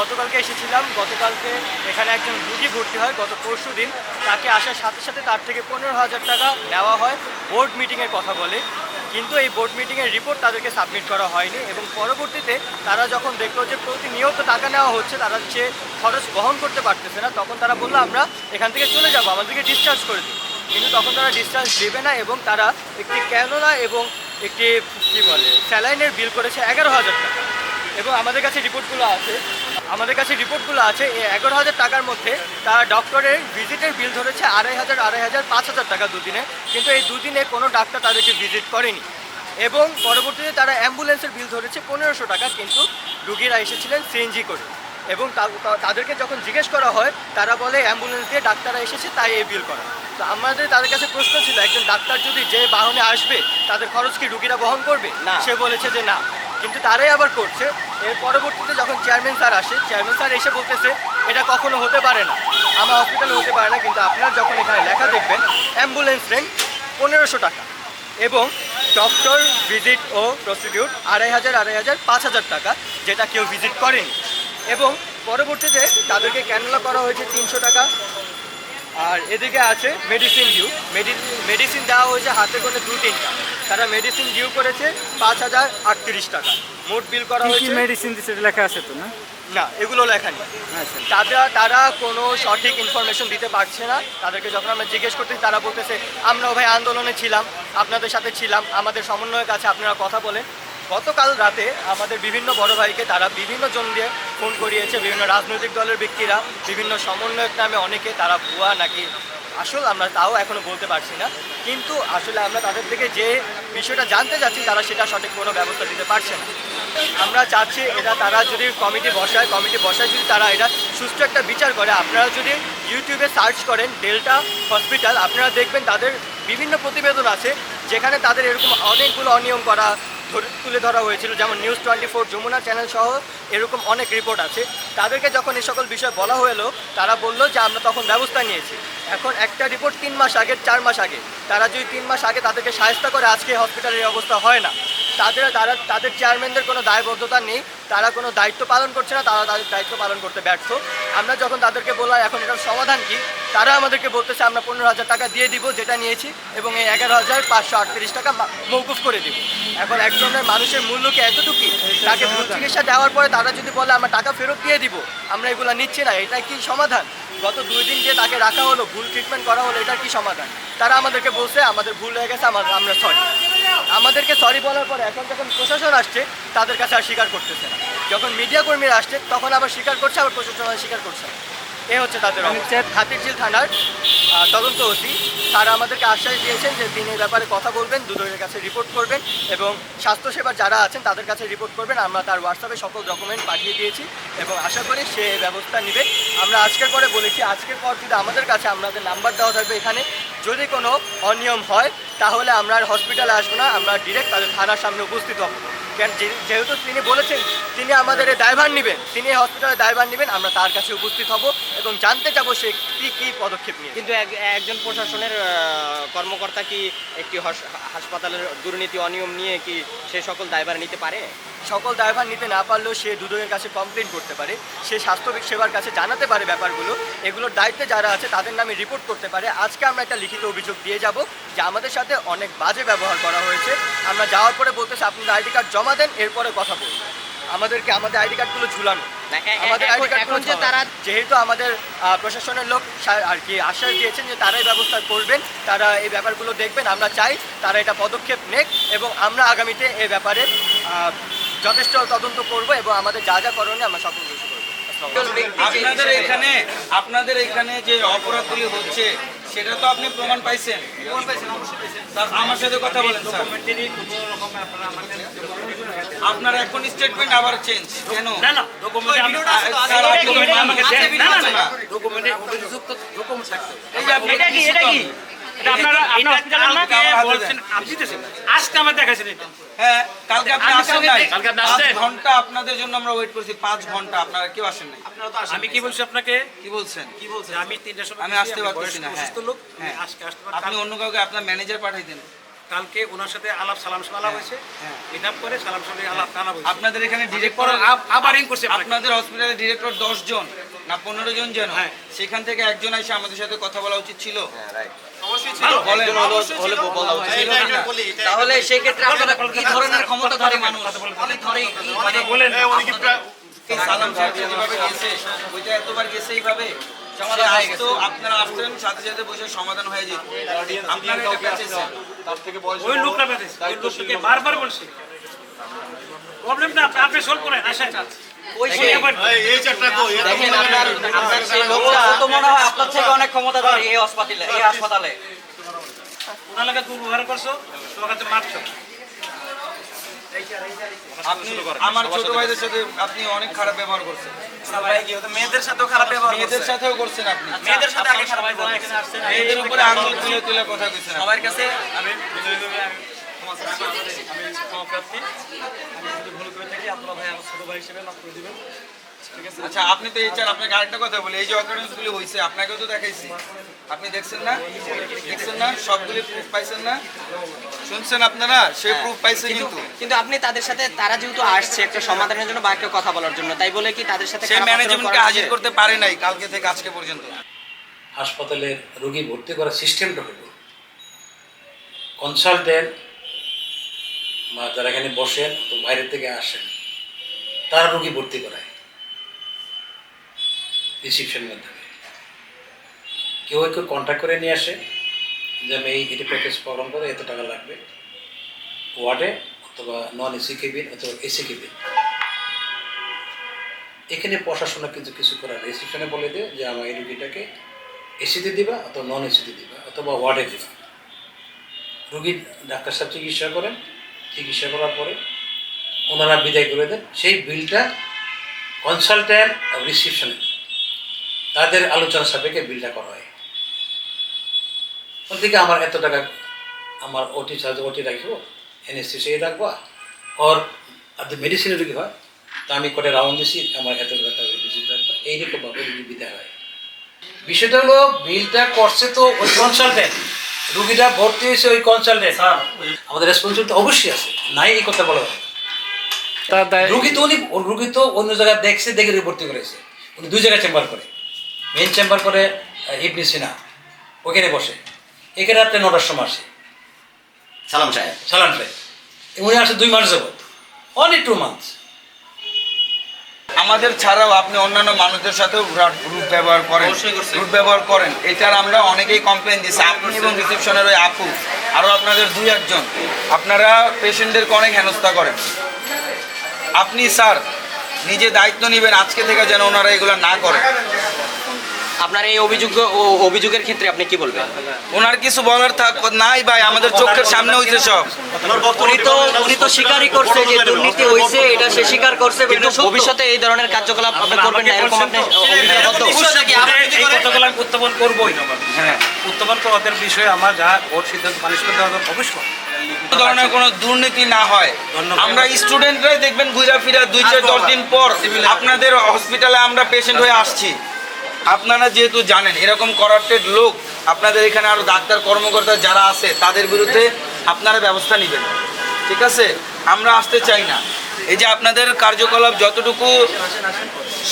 গতকালকে এসেছিলাম। গতকালকে এখানে একজন রুগী ভর্তি হয় গত পরশুদিন। তাকে আসার সাথে সাথে তার থেকে 15,000 টাকা নেওয়া হয় বোর্ড মিটিংয়ের কথা বলে, কিন্তু এই বোর্ড মিটিংয়ের রিপোর্ট তাদেরকে সাবমিট করা হয়নি। এবং পরবর্তীতে তারা যখন দেখলো যে প্রতিনিয়ত টাকা নেওয়া হচ্ছে, তারা সে খরচ বহন করতে পারতেছে না, তখন তারা বললো আমরা এখান থেকে চলে যাবো, আমাদেরকে ডিসচার্জ করে দিই। কিন্তু তখন তারা ডিসচার্জ দেবে না এবং তারা একটি ক্যানোলা এবং একটি কী বলে স্যালাইনের বিল করেছে 11,000 টাকা। এবং আমাদের কাছে রিপোর্টগুলো আছে এই 11,000 টাকার মধ্যে তারা ডক্টরের ভিজিটের বিল ধরেছে 2,500, 5,000 টাকা দুদিনে, কিন্তু এই দুদিনে কোনো ডাক্তার তাদেরকে ভিজিট করেনি। এবং পরবর্তীতে তারা অ্যাম্বুলেন্সের বিল ধরেছে 1,500 টাকা, কিন্তু রুগীরা এসেছিলেন সিএনজি করে। এবং তাদেরকে যখন জিজ্ঞেস করা হয় তারা বলে অ্যাম্বুলেন্স দিয়ে ডাক্তাররা এসেছে তাই এই বিল করা। তো আমাদের তাদের কাছে প্রশ্ন ছিল, একজন ডাক্তার যদি যে বাহনে আসবে তাদের খরচ কি রুগীরা বহন করবে? না, সে বলেছে যে না, কিন্তু তারাই আবার করছে। এর পরবর্তীতে যখন চেয়ারম্যান স্যার এসে বলতেছে এটা কখনো হতে পারে না, আমার হসপিটালে হতে পারে না, কিন্তু আপনারা যখন এখানে লেখা দেখবেন অ্যাম্বুলেন্স রেন্ট 1,500 টাকা এবং ডক্টর ভিজিট ও প্রসিডিউর 2,500, 5,000 টাকা, যেটা কেউ ভিজিট করেনি। এবং পরবর্তীতে তাদেরকে ক্যানোলা করা হয়েছে 300 টাকা। আর এদিকে আছে মেডিসিন ডিউ, মেডিসিন দেওয়া হয়েছে হাতে করে 2-3টা। তারা মেডিসিন ডিউ করেছে 5,038 টাকা। মোট বিল করা হয়েছে। মেডিসিন দিচ্ছে লেখা আছে তো? না না, এগুলো লেখা নেই। তারা কোনো সঠিক ইনফরমেশন দিতে পারছে না। তাদেরকে যখন আমরা জিজ্ঞেস করতেছি তারা বলতেছে আমরাও ভাই আন্দোলনে ছিলাম, আপনাদের সাথে ছিলাম, আমাদের সমন্বয়ের কাছে আপনারা কথা বলেন। গতকাল রাতে আমাদের বিভিন্ন বড় ভাইকে তারা বিভিন্ন জন দিয়ে ফোন করিয়েছে, বিভিন্ন রাজনৈতিক দলের ব্যক্তিরা, বিভিন্ন সমন্বয়ক নামে অনেকে, তারা ভুয়া নাকি আসল আমরা তাও এখনও বলতে পারছি না। কিন্তু আসলে আমরা তাদের থেকে যে বিষয়টা জানতে চাচ্ছি তারা সেটা সঠিক কোনো ব্যবস্থা দিতে পারছে না। আমরা চাচ্ছি এটা তারা যদি কমিটি বসায় যদি তারা এটা সুষ্ঠু একটা বিচার করে। আপনারা যদি ইউটিউবে সার্চ করেন ডেল্টা হসপিটাল, আপনারা দেখবেন তাদের বিভিন্ন প্রতিবেদন আছে যেখানে তাদের এরকম অনেকগুলো অনিয়ম করা তুলে ধরা হয়েছিল, যেমন নিউজ 24, যমুনা চ্যানেল সহ এরকম অনেক রিপোর্ট আছে। তাদেরকে যখন এই সকল বিষয় বলা হলো তারা বললো যে আমরা তখন ব্যবস্থা নিয়েছি। এখন একটা রিপোর্ট 3 মাস আগে, 4 মাস আগে, তারা যদি 3 মাস আগে তাদেরকে সাহায্য করে আজকে হসপিটালের অবস্থা হয় না। তাদের চেয়ারম্যানদের কোনো দায়বদ্ধতা নেই, তারা কোনো দায়িত্ব পালন করছে না, তারা তাদের দায়িত্ব পালন করতে ব্যর্থ। আমরা যখন তাদেরকে বললাম এখন এটার সমাধান কি, তারা আমাদেরকে বলতেছে আমরা 15,000 টাকা দিয়ে দিব যেটা নিয়েছি, এবং এই 11,538 টাকা মওকুফ করে দিব। এখন একজনের মানুষের মূল্য কি এতটুকু? তাকে ভুল চিকিৎসা দেওয়ার পরে তারা যদি বলে আমরা টাকা ফেরত দিয়ে দিব, আমরা এগুলো নিচ্ছি না, এটা কি সমাধান? গত 2 দিন যে তাকে রাখা হলো, ভুল ট্রিটমেন্ট করা হলো, এটার কি সমাধান? তারা আমাদেরকে বলছে আমাদের ভুল হয়ে গেছে, আমরা সরি। আমাদেরকে সরি বলার পরে এখন যখন প্রশাসন আসছে তাদের কাছে আর স্বীকার করতেছে না। যখন মিডিয়া কর্মীরা আসছে তখন আবার স্বীকার করছে, আবার প্রশাসন স্বীকার করছে না। এ হচ্ছে তাদের অবস্থা। হাতিরঝিল থানার তদন্ত ওসি তারা আমাদেরকে আশ্বাস দিয়েছেন যে তিনি এই ব্যাপারে কথা বলবেন, দুদকের কাছে রিপোর্ট করবেন এবং স্বাস্থ্যসেবার যারা আছেন তাদের কাছে রিপোর্ট করবেন। আমরা তার হোয়াটসঅ্যাপে সকল ডকুমেন্ট পাঠিয়ে দিয়েছি এবং আশা করি সে ব্যবস্থা নেবে। আমরা আজকের পরে বলেছি আজকের পর যদি আমাদের কাছে আমাদের নাম্বার দেওয়া থাকবে, এখানে যদি কোনো অনিয়ম হয় তাহলে আমরা আর হসপিটালে আসবো না, আমরা ডিরেক্ট তাদের থানার সামনে উপস্থিত হব। কেন, যেহেতু তিনি বলেছেন তিনি আমাদের দায়ভার নেবেন, তিনি হসপিটালে দায়ভার নেবেন, আমরা তার কাছে উপস্থিত হব এবং জানতে চাবো সে কী পদক্ষেপ নিয়ে। কিন্তু একজন প্রশাসনের কর্মকর্তা কি একটি হাসপাতালের দুর্নীতি অনিয়ম নিয়ে কি সে সকল দায়ভার নিতে পারে? সকল দায়ভার নিতে না পারলেও সে দুদকের কাছে কমপ্লেন করতে পারে, সে স্বাস্থ্য সেবার কাছে জানাতে পারে ব্যাপারগুলো, এগুলোর দায়িত্বে যারা আছে তাদের নামে রিপোর্ট করতে পারে। আজকে আমরা একটা লিখিত অভিযোগ দিয়ে যাব যে আমাদের সাথে অনেক বাজে ব্যবহার করা হয়েছে। আমরা যাওয়ার পরে বলতেছি আপনাদের আইডি কার্ড জমা দেন, এরপরে কথা বলবো। আমাদের আইডি কার্ডগুলো ঝুলানো, আমাদের আইডি কার্ড তারা যেহেতু আমাদের প্রশাসনের লোক আর কি আশ্বাস দিয়েছেন যে তারাই ব্যবস্থা করবেন, তারা এই ব্যাপারগুলো দেখবেন। আমরা চাই তারা এটা পদক্ষেপ নেক এবং আমরা আগামীতে এই ব্যাপারে যথেষ্ট তদন্ত করব এবং আমাদের যা যা করণীয় আমরা সকল কিছু করবো। আপনাদের এখানে যে অপরাধগুলি হচ্ছে সেটা তো আপনি প্রমাণ পাইছেন? আমার সাথে কথা বলেন স্যার। আপনার এখন স্টেটমেন্ট আবার চেঞ্জ কেন? হ্যাঁ, কালকে আপনি আসেন নাই। 5 ঘন্টা আপনাদের জন্য আমরা ওয়েট করছি, 5 ঘন্টা আপনারা কেউ আসেন নাই। আমি কি বলছি আপনাকে? কি বলছেন? আমি 3টার সময় আমি আসতে পারতেছি না। হ্যাঁ, আপনি অন্য কাউকে আপনার ম্যানেজার পাঠাই দেন। কালকে ওনার সাথে আলাপ সালাম আলাপ হয়েছে, মিট করে সালাম সালাম আলাপ হয়েছে। আপনাদের এখানে ডিরেক্টর আবার রিং করছে আপনাকে। আপনাদের হসপিটালের ডিরেক্টর 10 জন না 15 জন যেন, হ্যাঁ। সেখান থেকে একজন এসে আমাদের সাথে কথা বলা উচিত ছিল। বলেন, হলে বলা উচিত ছিল না। তাহলে সেই ক্ষেত্রে আপনারা কি ধরনের ক্ষমতাধারী মানুষ? কথা বলেন এই সালাম সাহেব যেভাবে গেছে, ওইটা এতবার গেছে এইভাবে সমাধান হয়ে গেছে। তো আপনারা আসতেন, সাথে সাথে বসে সমাধান হয়ে যেত। আপনারা এটা পেয়েছেন। ওই লোকটা বেঁধেছে, ওই লোকটাকে বারবার বলছি প্রবলেমটা আপনি সলভ করেন, আসেন। ওই যে দেখেন আপনার সেই লোকটা তো মনে হয় আপনার থেকে অনেক ক্ষমতাধারী এই হাসপাতালে। ওনার লাগে দুর্ব্যবহার করছো, তোমার কাছে মারছো। আপনি আমার ছোট ভাইদের সাথে আপনি অনেক খারাপ ব্যবহার করছেন। মেয়েদের সাথেও খারাপ ব্যবহার মেয়েদের সাথেও করছেন আপনি। মেয়েদের সাথে আগে খারাপ ব্যবহার করছেন। মেয়েদের উপরে আঙুল তুলে তুলে কথা কইছেন আপনি। সবার কাছে আমি ক্ষমা প্রার্থী। আমি যদি ভুল করে থাকি আপনারা ভাই আমার ছোট ভাই হিসেবে মাফ করে দিবেন, ঠিক আছে? আচ্ছা, আপনি তো এইচার, আপনাকে আরেকটা কথা বলি, এই যে অকারেন্সগুলি হয়েছে আপনাকেও তো দেখাইছি, আপনি দেখছেন না সবগুলি প্রুফ পাইছেন না, শুনছেন আপনারা, সে প্রুফ পাইছে কিন্তু কিন্তু আপনি তাদের সাথে, তারা যেহেতু আসছে একটা সমাধানের জন্য বা একটা কথা বলার জন্য, তাই বলে কি তাদের সাথে সে খারাপ আচরণ ম্যানেজমেন্টকে করা হাজির হচ্ছে? করতে পারে নাই কালকে থেকে আজকে পর্যন্ত। হাসপাতালের রোগী ভর্তি করার সিস্টেমটা হলো কনসালটেন্ট বা যারা এখানে বসেন তো বাইরে থেকে আসেন, তারা রোগী ভর্তি করায় রিসিপশনের মাধ্যমে। কেউ কন্ট্যাক্ট করে নিয়ে আসে যে আমি এটি প্যাকেজ প্রোগ্রাম করে এত টাকা লাগবে, ওয়ার্ডে অথবা নন এসি কেবিন অথবা এসি কেবিন। এখানে প্রশাসনে কিন্তু কিছু করার, রিসিপশনে বলে দেয় যে আমার এই রুগীটাকে এসিতে দিবা অথবা নন এসিতে দিবা অথবা ওয়ার্ডে দিবা। রুগীর ডাক্তার সাহেব চিকিৎসা করেন, চিকিৎসা করার পরে ওনারা বিদায় করে দেন। সেই বিলটা কনসালট্যান্ট আর রিসিপশনে তাদের আলোচনা সাপেক্ষে বিলটা করা হয়। ওর থেকে আমার এত টাকা, আমার ওটি চার্জ ওটি রাখবো, এনএসসি রাখবো, ওর আর মেডিসিনের রুগী হয় তা আমি কোটে রাউন্ড দিছি, আমার এত টাকা ভিজিট রাখবো, এইরকমভাবে রুগী বিদায় হয়। বিষয়টা হলো বিলটা করছে তো ওই কনসালটেন্ট, রুগীটা ভর্তি হয়েছে ওই কনসালটেন্ট। আমাদের রেসপন্সিবিলিটি অবশ্যই আছে, নাই এই কথা বলা হয়। রুগী তো অন্য জায়গায় দেখছে, দেখে ভর্তি করেছে। উনি 2 জায়গায় চেম্বার করে, মেইন চেম্বার করে ইবনে সিনা, ওখানে বসে। এখানে রাত্রে 9টার সময় আসে সালাম সাহেব, উনি আসে 2 মাস যাবত, অনলি 2 মান্থস। আমাদের ছাড়াও আপনি অন্যান্য মানুষদের সাথেও রুট ব্যবহার করেন, এটার আমরা অনেকেই কমপ্লেন দিচ্ছি। আপনি এবং রিসেপশনের ওই আপু আরও আপনাদের 2-1 জন, আপনারা পেশেন্টদেরকে অনেক হেনস্থা করেন। আপনি স্যার নিজে দায়িত্ব নেবেন আজকে থেকে যেন ওনারা এগুলো না করে। আপনার এই অভিযোগের ক্ষেত্রে আপনি কি বলবেন? ওনার কিছু বলার নাই ভাই, আমাদের চোখের সামনে হয়েছে সব। উনি তো স্বীকারই করছে যে দুর্নীতি হয়েছে, এটা সে স্বীকার করছে, কিন্তু ভবিষ্যতে এই ধরনের কার্যকলাপ আপনি করবেন না এরকম আপনি অঙ্গীকারবদ্ধ? এই কথাগুলো আমি উত্থাপন করবোই। হ্যাঁ, উত্থাপন করার বিষয়ে আমার যা ওর সিদ্ধান্ত পালিশ করতে হবে অবশ্যই। ধরনের কোনো দুর্নীতি না হয়। আমরা স্টুডেন্টরাই দেখবেন ঘুরা ফিরা 2-4-10 দিন পর আপনাদের হসপিটালে আমরা পেশেন্ট হয়ে আসছি। আপনারা যেহেতু জানেন এরকম করাপ্টেড লোক আপনাদের এখানে আরও ডাক্তার কর্মকর্তা যারা আছে তাদের বিরুদ্ধে আপনারা ব্যবস্থা নেবেন, ঠিক আছে? আমরা আসতে চাই না। এই যে আপনাদের কার্যকলাপ যতটুকু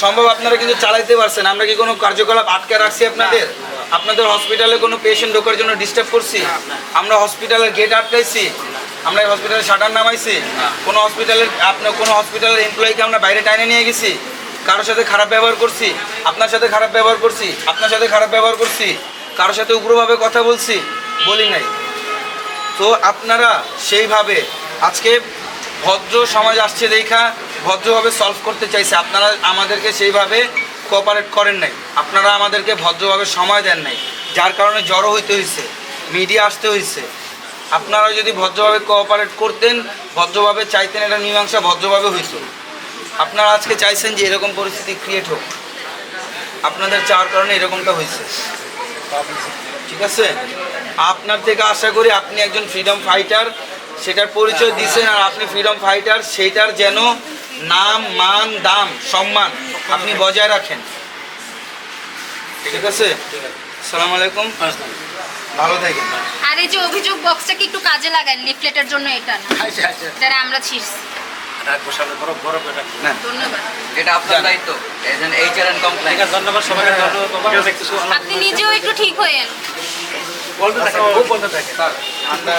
সম্ভব আপনারা কিন্তু চালাইতে পারছেন। আমরা কি কোনো কার্যকলাপ আটকে রাখছি আপনাদের হসপিটালে কোনো পেশেন্ট ঢোকার জন্য ডিস্টার্ব করছি? আমরা হসপিটালের গেট আটকাইছি? আমরা হসপিটালে শাটার নামাইছি? কোনো হসপিটালের এমপ্লয়িকে আমরা বাইরে টাইনে নিয়ে গেছি? কারোর সাথে খারাপ ব্যবহার করছি? আপনার সাথে খারাপ ব্যবহার করছি? কারোর সাথে উগ্রভাবে কথা বলছি? বলি নাই। তো আপনারা সেইভাবে আজকে ভদ্র সমাজ আসছে দেখা ভদ্রভাবে সলভ করতে চাইছে, আপনারা আমাদেরকে সেইভাবে কোঅপারেট করেন নাই, আপনারা আমাদেরকে ভদ্রভাবে সময় দেন নাই, যার কারণে জড়ো হইতে হয়েছে, মিডিয়া আসতে হয়েছে। আপনারা যদি ভদ্রভাবে কোঅপারেট করতেন, ভদ্রভাবে চাইতেন, এটা মীমাংসা ভদ্রভাবে হইত। আপনারা আজকে চাইছেন যে এরকম পরিস্থিতি ক্রিয়েট হোক, আপনাদের চাওয়ার কারণে এরকমটা হয়েছে, ঠিক আছে? আপনার থেকে আশা করি আপনি একজন ফ্রিডম ফাইটার, সেটার পরিচয় দিচ্ছেন, আর আপনি ফ্রিডম ফাইটার সেইটার যেন নাম, মান, দাম, সম্মান আপনি বজায় রাখেন, ঠিক আছে? আসসালামু আলাইকুম। ভালো থাকেন। আর এই যে অভিযোগ বক্সটাকে একটু কাজে লাগান, লিফলেটের জন্য এটা না, আচ্ছা আচ্ছা যারা আমরা ছিড়ছি। রাখবো সামনে বড় বড় করে রাখবো। ধন্যবাদ। এটা আপনার দায়িত্ব এইচআর এন্ড কমপ্লায়েন্স। ঠিক আছে, ধন্যবাদ সবাইকে, ধন্যবাদ। আপনি নিজেও একটু ঠিক হয়েন। বলতে থাকে খুব বলতে থাকে আমরা